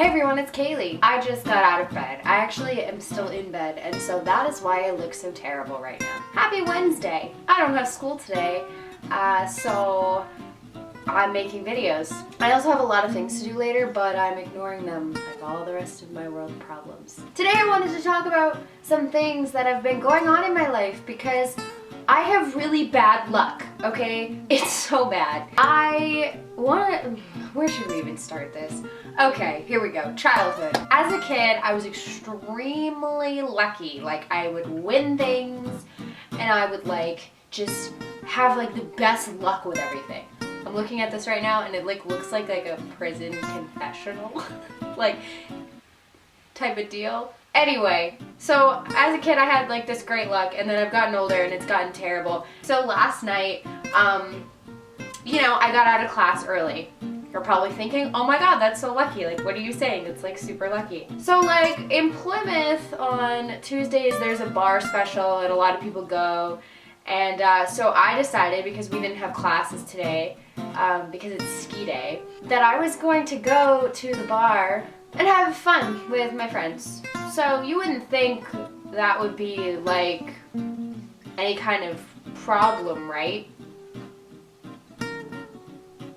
Hey everyone, it's Kaylee. I just got out of bed. I actually am still in bed, and so that is why I look so terrible right now. Happy Wednesday! I don't have school today, so I'm making videos. I also have a lot of things to do later, but I'm ignoring them like all the rest of my world problems. Today I wanted to talk about some things that have been going on in my life because I have really bad luck, okay? It's so bad. Where should we even start this? Okay, here we go. Childhood. As a kid, I was extremely lucky. Like, I would win things, and I would, just have, the best luck with everything. I'm looking at this right now, and it, looks like a prison confessional, type of deal. Anyway, so as a kid I had this great luck, and then I've gotten older and it's gotten terrible. So last night, I got out of class early. You're probably thinking, oh my god, that's so lucky. What are you saying? It's super lucky. So in Plymouth on Tuesdays there's a bar special and a lot of people go. And so I decided, because we didn't have classes today, because it's ski day, that I was going to go to the bar and have fun with my friends. So you wouldn't think that would be any kind of problem, right?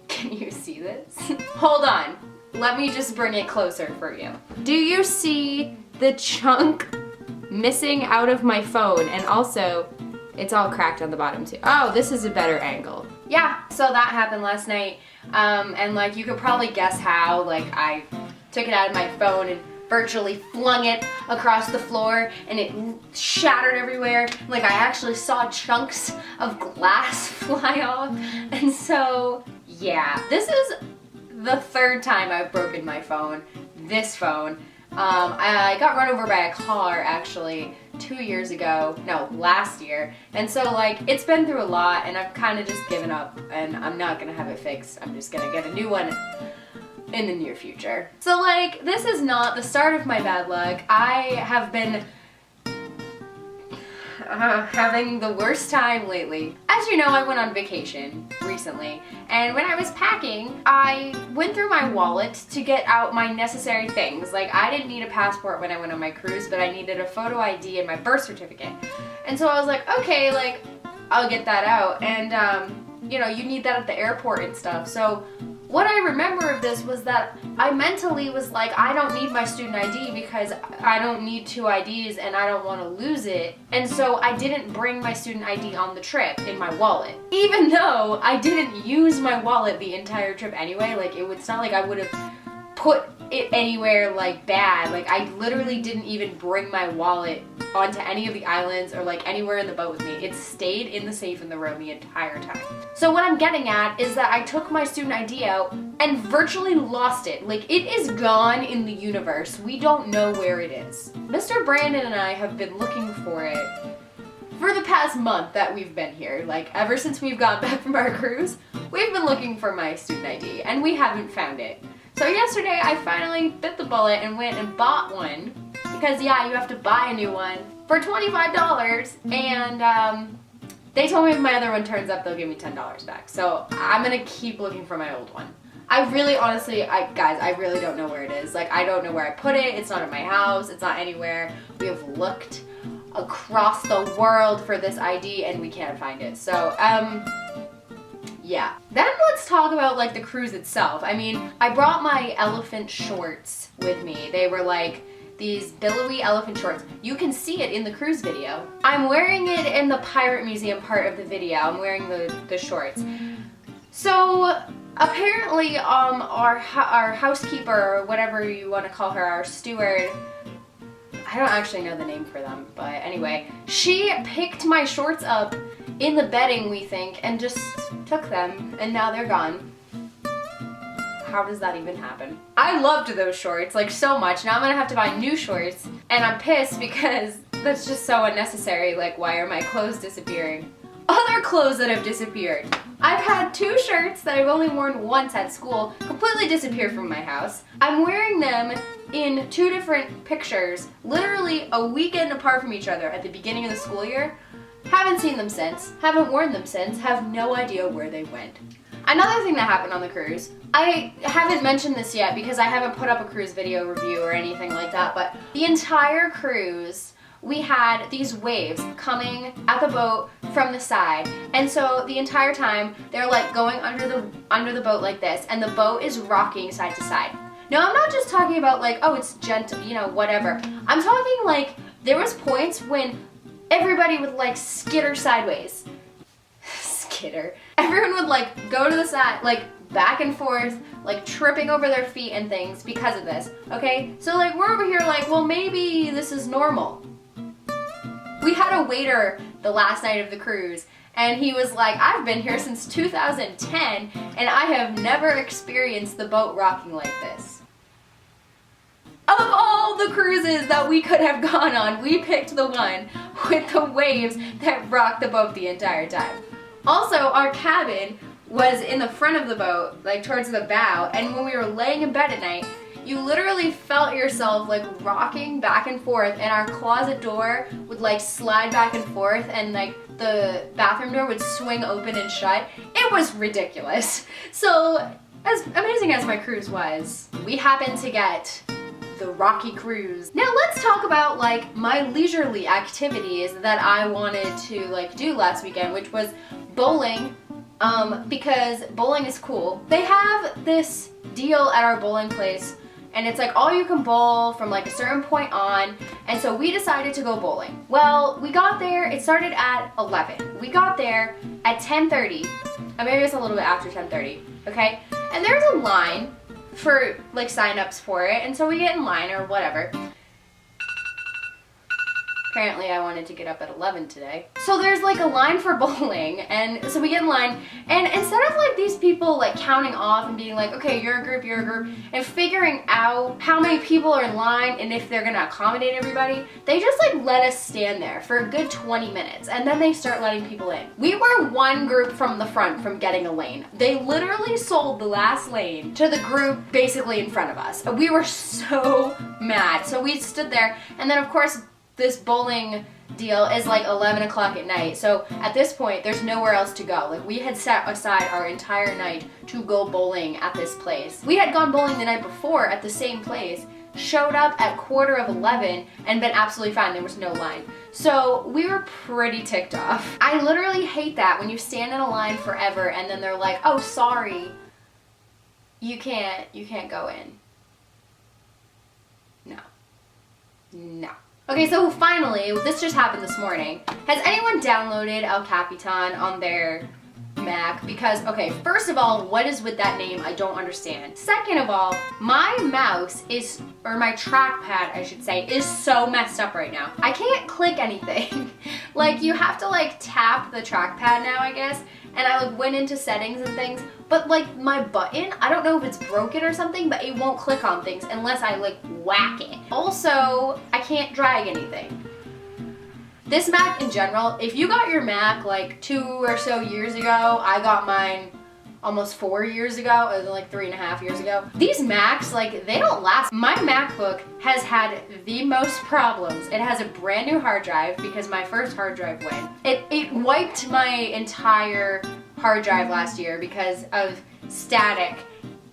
Can you see this? Hold on, let me just bring it closer for you. Do you see the chunk missing out of my phone? And also, it's all cracked on the bottom too. Oh, this is a better angle. Yeah, so that happened last night. And you could probably guess how. I took it out of my phone and virtually flung it across the floor, and it shattered everywhere. I actually saw chunks of glass fly off. And so, yeah, this is the third time I've broken my phone. This phone. I got run over by a car actually 2 years ago. No, last year. And so it's been through a lot, and I've kind of just given up, and I'm not gonna have it fixed. I'm just gonna get a new one in the near future. So this is not the start of my bad luck. I have been having the worst time lately. As you know, I went on vacation recently, and when I was packing, I went through my wallet to get out my necessary things. I didn't need a passport when I went on my cruise, but I needed a photo ID and my birth certificate. And so I was like, okay, I'll get that out. And you need that at the airport and stuff. So what I remember of this was that I mentally was I don't need my student ID because I don't need 2 IDs and I don't want to lose it. And so I didn't bring my student ID on the trip in my wallet. Even though I didn't use my wallet the entire trip anyway, it's not like I would have put it anywhere bad. I literally didn't even bring my wallet onto any of the islands or anywhere in the boat with me. It stayed in the safe in the room the entire time. So what I'm getting at is that I took my student ID out and virtually lost it. It is gone in the universe. We don't know where it is. Mr. Brandon and I have been looking for it for the past month that we've been here. Ever since we've got back from our cruise, we've been looking for my student ID and we haven't found it. So yesterday I finally bit the bullet and went and bought one, because yeah, you have to buy a new one for $25, and they told me if my other one turns up they'll give me $10 back. So I'm gonna keep looking for my old one. I really honestly, guys, I really don't know where it is. I don't know where I put it. It's not in my house. It's not anywhere. We have looked across the world for this ID and we can't find it. So yeah. Then let's talk about the cruise itself. I mean, I brought my elephant shorts with me. They were these billowy elephant shorts. You can see it in the cruise video. I'm wearing it in the Pirate Museum part of the video. I'm wearing the shorts. So apparently our housekeeper, or whatever you want to call her, our steward, I don't actually know the name for them, but anyway, she picked my shorts up in the bedding, we think, and just took them, and now they're gone. How does that even happen? I loved those shorts so much. Now I'm gonna have to buy new shorts, and I'm pissed because that's just so unnecessary. Why are my clothes disappearing? Other clothes that have disappeared. I've had 2 shirts that I've only worn once at school completely disappear from my house. I'm wearing them in 2 different pictures, literally a weekend apart from each other at the beginning of the school year. Haven't seen them since, haven't worn them since, have no idea where they went. Another thing that happened on the cruise, I haven't mentioned this yet because I haven't put up a cruise video review or anything like that, but the entire cruise, we had these waves coming at the boat from the side, and so the entire time they're like going under the boat like this, and the boat is rocking side to side. Now I'm not just talking about like, oh, it's gentle, you know, whatever. I'm talking like there was points when everybody would like skitter sideways. Skitter. Everyone would like go to the side, like back and forth, like tripping over their feet and things because of this, okay? So like we're over here like, well, maybe this is normal. We had a waiter the last night of the cruise, and he was like, I've been here since 2010 and I have never experienced the boat rocking like this. Of all the cruises that we could have gone on, we picked the one with the waves that rocked the boat the entire time. Also, our cabin was in the front of the boat, like towards the bow, and when we were laying in bed at night, you literally felt yourself like rocking back and forth, and our closet door would like slide back and forth, and like the bathroom door would swing open and shut. It was ridiculous. So, as amazing as my cruise was, we happened to get the Rocky Cruise. Now let's talk about like my leisurely activities that I wanted to like do last weekend, which was bowling, because bowling is cool. They have this deal at our bowling place, and it's like all you can bowl from like a certain point on, and so we decided to go bowling. Well, we got there, it started at 11. We got there at 10:30, or maybe it's a little bit after 10:30, okay? And there's a line for like sign-ups for it, and so we get in line or whatever. Apparently I wanted to get up at 11 today. So there's like a line for bowling, and so we get in line, and instead of like these people like counting off and being like, okay, you're a group, and figuring out how many people are in line and if they're gonna accommodate everybody, they just like let us stand there for a good 20 minutes, and then they start letting people in. We were one group from the front from getting a lane. They literally sold the last lane to the group basically in front of us. We were so mad. So we stood there, and then of course, this bowling deal is like 11 o'clock at night, so at this point there's nowhere else to go. Like we had set aside our entire night to go bowling at this place. We had gone bowling the night before at the same place, showed up at 11:15 and been absolutely fine. There was no line. So we were pretty ticked off. I literally hate that when you stand in a line forever and then they're like, oh sorry, you can't go in. No. Okay, so finally, this just happened this morning. Has anyone downloaded El Capitan on their Mac? Because, okay, first of all, what is with that name? I don't understand. Second of all, my mouse is, or my trackpad, I should say, is so messed up right now. I can't click anything. Like, you have to, like, tap the trackpad now, I guess. And I, like, went into settings and things. But, like, my button, I don't know if it's broken or something, but it won't click on things unless I, like, whack it. Also, I can't drag anything. This Mac in general, if you got your Mac like 2 or so years ago, I got mine almost 4 years ago, or like 3.5 years ago. These Macs, like, they don't last. My MacBook has had the most problems. It has a brand new hard drive because my first hard drive went. It wiped my entire hard drive last year because of static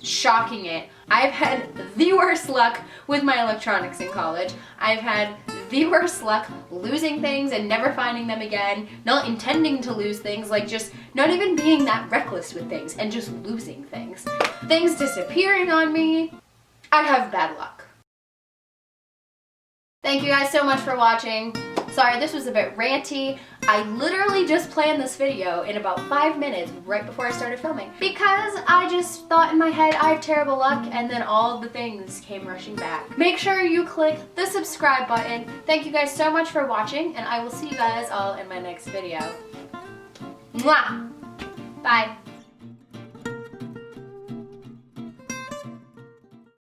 shocking it. I've had the worst luck with my electronics in college. I've had the worst luck losing things and never finding them again, not intending to lose things, like just not even being that reckless with things and just losing things. Things disappearing on me. I have bad luck. Thank you guys so much for watching. Sorry, this was a bit ranty. I literally just planned this video in about 5 minutes right before I started filming because I just thought in my head I have terrible luck, and then all of the things came rushing back. Make sure you click the subscribe button. Thank you guys so much for watching, and I will see you guys all in my next video. Mwah! Bye.